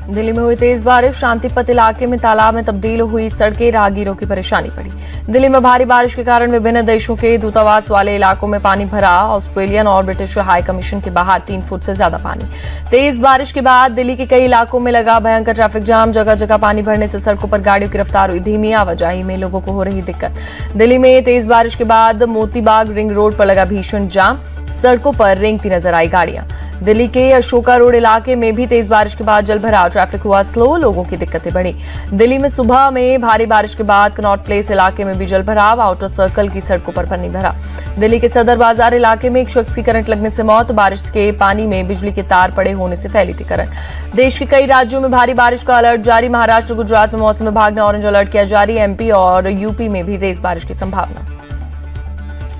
दिल्ली में हुई तेज बारिश, शांतिपत इलाके में तालाब में तब्दील हुई सड़कें, राहगीरों की परेशानी पड़ी। दिल्ली में भारी बारिश के कारण विभिन्न देशों के दूतावास वाले इलाकों में पानी भरा। ऑस्ट्रेलियन और ब्रिटिश हाई कमीशन के बाहर 3 फुट से ज्यादा पानी। तेज बारिश के बाद दिल्ली के कई इलाकों में लगा भयंकर ट्रैफिक जाम। जगह जगह पानी भरने से सड़कों पर गाड़ियों की रफ्तार हुई धीमी। आवाजाही में लोगों को हो रही दिक्कत। दिल्ली में तेज बारिश के बाद मोतीबाग रिंग रोड पर लगा भीषण जाम। सड़कों पर रेंगती नजर आई गाड़ियां। दिल्ली के अशोका रोड इलाके में भी तेज बारिश के बाद जलभराव, ट्रैफिक हुआ स्लो, लोगों की दिक्कतें बढ़ी। दिल्ली में सुबह में भारी बारिश के बाद कनॉट प्लेस इलाके में भी जलभराव, आउटर सर्कल की सड़कों पर पानी भरा। दिल्ली के सदर बाजार इलाके में एक शख्स की करंट लगने से मौत। बारिश के पानी में बिजली के तार पड़े होने से फैली थी करंट। देश के कई राज्यों में भारी बारिश का अलर्ट जारी। महाराष्ट्र, गुजरात में मौसम विभाग ने ऑरेंज अलर्ट किया जारी। एमपी और यूपी में भी तेज बारिश की संभावना।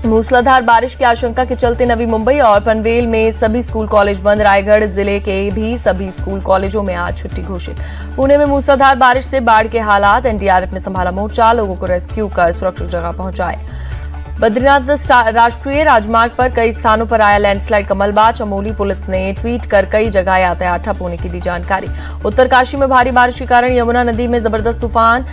मूसलाधार बारिश की आशंका के चलते नवी मुंबई और पनवेल में सभी स्कूल कॉलेज बंद। रायगढ़ जिले के भी सभी स्कूल कॉलेजों में आज छुट्टी घोषित। पुणे में मूसलाधार बारिश से बाढ़ के हालात। एनडीआरएफ ने संभाला मोर्चा, लोगों को रेस्क्यू कर सुरक्षित जगह पहुंचाए। बद्रीनाथ राष्ट्रीय राजमार्ग पर कई स्थानों पर आया लैंडस्लाइड का मलबा। चमोली पुलिस ने ट्वीट कर कई जगह यातायात ठप होने की दी जानकारी। उत्तरकाशी में भारी बारिश के कारण यमुना नदी में जबरदस्त उफान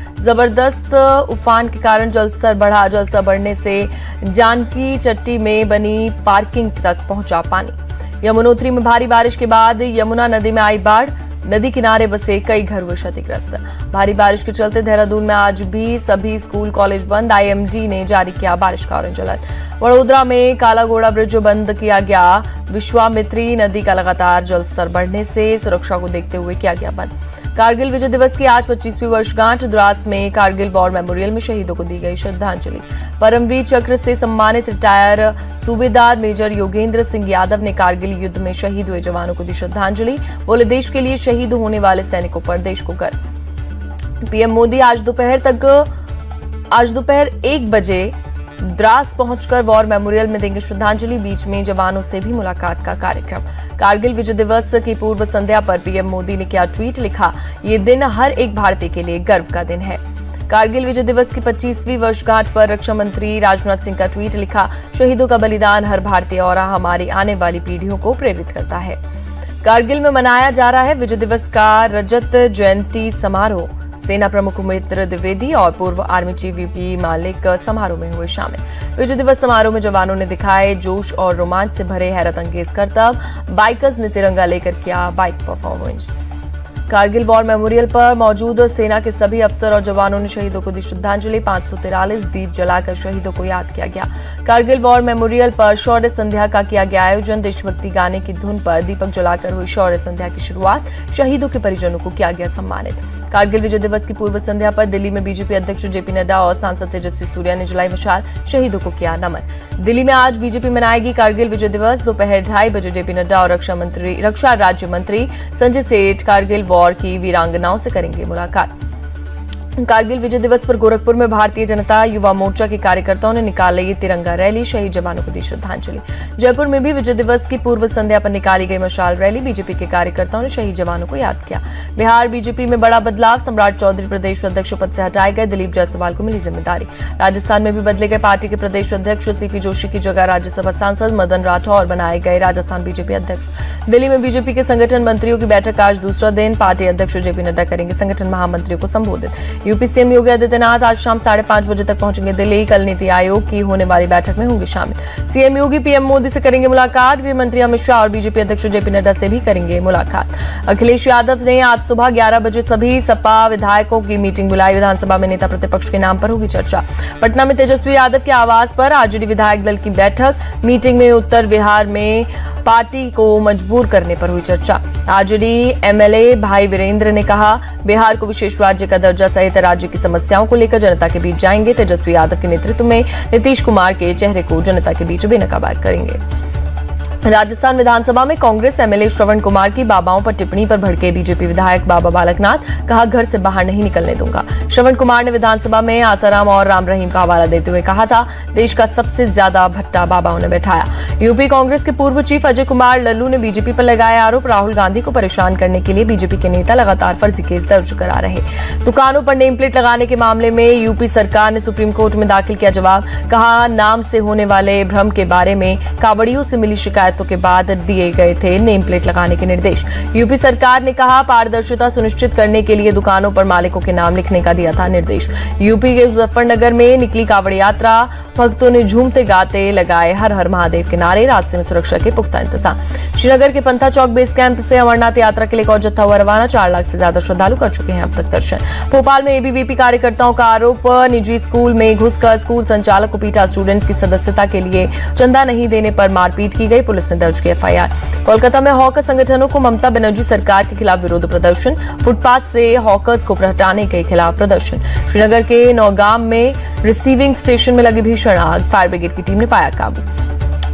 के कारण जलस्तर बढ़ा। जलस्तर बढ़ने से जानकी चट्टी में बनी पार्किंग तक पहुंचा पानी। यमुनोत्री में भारी बारिश के बाद यमुना नदी में आई बाढ़। नदी किनारे बसे कई घर हुए क्षतिग्रस्त। भारी बारिश के चलते देहरादून में आज भी सभी स्कूल कॉलेज बंद। आईएमडी ने जारी किया बारिश का ऑरेंज अलर्ट। वडोदरा में कालाघोड़ा ब्रिज बंद किया गया। विश्वामित्री नदी का लगातार जलस्तर बढ़ने से सुरक्षा को देखते हुए किया गया बंद। कारगिल विजय दिवस की आज 25वीं वर्षगांठ। द्रास में कारगिल वॉर मेमोरियल में शहीदों को दी गई श्रद्धांजलि। परमवीर चक्र से सम्मानित रिटायर सूबेदार मेजर योगेंद्र सिंह यादव ने कारगिल युद्ध में शहीद हुए जवानों को दी श्रद्धांजलि। बोले, देश के लिए शहीद होने वाले सैनिकों पर देश को गर्व। पीएम मोदी आज दोपहर 1 बजे द्रास पहुंचकर वॉर मेमोरियल में देंगे श्रद्धांजलि। बीच में जवानों से भी मुलाकात का कार्यक्रम। कारगिल विजय दिवस की पूर्व संध्या पर पीएम मोदी ने किया ट्वीट, लिखा, ये दिन हर एक भारतीय के लिए गर्व का दिन है। कारगिल विजय दिवस की 25वीं वर्षगांठ पर रक्षा मंत्री राजनाथ सिंह का ट्वीट, लिखा, शहीदों का बलिदान हर भारतीय और हमारी आने वाली पीढ़ियों को प्रेरित करता है। कारगिल में मनाया जा रहा है विजय दिवस का रजत जयंती समारोह। सेना प्रमुख उपेंद्र द्विवेदी और पूर्व आर्मी चीफ वीपी मालिक समारोह में हुए शामिल। विजय दिवस समारोह में जवानों ने दिखाए जोश और रोमांच से भरे हैरत अंगेज करतब। बाइकर्स ने तिरंगा लेकर किया bike performance. Kargil war memorial पर मौजूद सेना के सभी अफसर और जवानों ने शहीदों को दी श्रद्धांजलि। 543 दीप जलाकर शहीदों को याद किया गया। कारगिल वॉर मेमोरियल पर शौर्य संध्या का किया गया आयोजन। देशभक्ति गाने की धुन पर दीपक जलाकर हुई शौर्य संध्या की शुरुआत। शहीदों के परिजनों को किया गया सम्मानित। कारगिल विजय दिवस की पूर्व संध्या पर दिल्ली में बीजेपी अध्यक्ष जेपी नड्डा और सांसद तेजस्वी सूर्या ने जलाई मशाल, शहीदों को किया नमन। दिल्ली में आज बीजेपी मनाएगी कारगिल विजय दिवस। दोपहर 2:30 बजे जेपी नड्डा और रक्षा राज्य मंत्री संजय सेठ कारगिल वॉर की वीरांगनाओं से करेंगे मुलाकात। कारगिल विजय दिवस पर गोरखपुर में भारतीय जनता युवा मोर्चा के कार्यकर्ताओं ने निकाली तिरंगा रैली। शहीद जवानों को दी श्रद्धांजलि। जयपुर में भी विजय दिवस की पूर्व संध्या पर निकाली गई मशाल रैली। बीजेपी के कार्यकर्ताओं ने शहीद जवानों को याद किया। बिहार बीजेपी में बड़ा बदलाव। सम्राट चौधरी प्रदेश अध्यक्ष पद से हटाए गए। दिलीप जायसवाल को मिली जिम्मेदारी। राजस्थान में भी बदले गए। पार्टी के प्रदेश अध्यक्ष सीपी जोशी की जगह राज्यसभा सांसद मदन राठौर बनाए गए राजस्थान बीजेपी अध्यक्ष। दिल्ली में बीजेपी के संगठन मंत्रियों की बैठक आज दूसरा दिन। पार्टी अध्यक्ष जेपी नड्डा करेंगे संगठन महामंत्रियों को संबोधित। यूपी सीएम योगी आदित्यनाथ आज शाम 5:30 बजे तक पहुंचेंगे दिल्ली। कल नीति आयोग की होने वाली बैठक में होंगे शामिल। सीएम योगी पीएम मोदी से करेंगे मुलाकात। गृह मंत्री अमित शाह और बीजेपी अध्यक्ष जेपी नड्डा से भी करेंगे मुलाकात। अखिलेश यादव ने आज सुबह 11 बजे सभी सपा विधायकों की मीटिंग बुलाई। विधानसभा में नेता प्रतिपक्ष के नाम पर होगी चर्चा। पटना में तेजस्वी यादव के आवास पर आरजेडी विधायक दल की बैठक। मीटिंग में उत्तर बिहार में पार्टी को मजबूर करने पर हुई चर्चा। आरजेडी एमएलए भाई वीरेंद्र ने कहा, बिहार को विशेष राज्य का दर्जा सहित राज्य की समस्याओं को लेकर जनता के बीच जाएंगे। तेजस्वी यादव के नेतृत्व में नीतीश कुमार के चेहरे को जनता के बीच बेनकाब करेंगे। राजस्थान विधानसभा में कांग्रेस एमएलए श्रवण कुमार की बाबाओं पर टिप्पणी पर भड़के बीजेपी विधायक बाबा बालकनाथ, कहा घर से बाहर नहीं निकलने दूंगा। श्रवण कुमार ने विधानसभा में आसाराम और राम रहीम का हवाला देते हुए कहा था, देश का सबसे ज्यादा भट्टा बाबाओं ने बैठाया। यूपी कांग्रेस के पूर्व चीफ अजय कुमार लल्लू ने बीजेपी पर लगाया आरोप, राहुल गांधी को परेशान करने के लिए बीजेपी के नेता लगातार फर्जी केस दर्ज करा रहे। दुकानों पर नेम प्लेट लगाने के मामले में यूपी सरकार ने सुप्रीम कोर्ट में दाखिल किया जवाब, कहा नाम से होने वाले भ्रम के बारे में कावड़ियों से मिली शिकायत शिकायतों के बाद दिए गए थे नेम प्लेट लगाने के निर्देश। यूपी सरकार ने कहा, पारदर्शिता सुनिश्चित करने के लिए दुकानों पर मालिकों के नाम लिखने का दिया था निर्देश। यूपी के मुजफ्फरनगर में निकली कांवड़ यात्रा, भक्तों ने झूमते गाते लगाए हर हर महादेव के नारे, रास्ते में सुरक्षा के पुख्ता इंतजाम। श्रीनगर के पंथा चौक बेस कैंप से अमरनाथ यात्रा के लिए एक और जत्था हुआ रवाना। 4 लाख से ज्यादा श्रद्धालु कर चुके हैं अब तक दर्शन। भोपाल में एबीवीपी कार्यकर्ताओं का आरोप, निजी स्कूल में घुसकर स्कूल संचालक को पीटा, स्टूडेंट्स की सदस्यता के लिए चंदा नहीं देने पर मारपीट की गई, पुलिस ने दर्ज की एफआईआर। कोलकाता में हॉकर संगठनों को ममता बनर्जी सरकार के खिलाफ विरोध प्रदर्शन, फुटपाथ से हॉकर्स को हटाने के खिलाफ प्रदर्शन। श्रीनगर के नौगाम में रिसीविंग स्टेशन में लगी भीषण आग, फायर ब्रिगेड की टीम ने पाया काबू।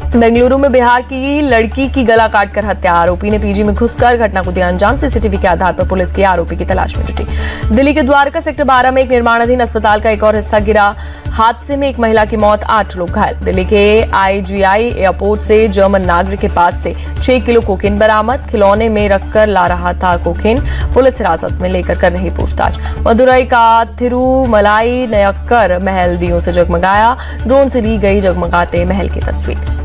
बेंगलुरु में बिहार की लड़की की गला काटकर हत्या, आरोपी ने पीजी में घुसकर घटना को दिया अंजाम। सीसीटीवी के आधार पर पुलिस की आरोपी की तलाश में जुटी। दिल्ली के द्वारका सेक्टर 12 में एक निर्माणाधीन अस्पताल का एक और हिस्सा गिरा, हादसे में एक महिला की मौत, 8 लोग घायल। दिल्ली के आईजीआई एयरपोर्ट से जर्मन नागरिक के पास से 6 किलो कोकीन बरामद, खिलौने में रखकर ला रहा था कोकीन, पुलिस हिरासत में लेकर कर रही पूछताछ। मदुरई का थिरुमलाई नयक्कर महल दियों से जगमगाया, ड्रोन से ली गई जगमगाते महल की तस्वीर।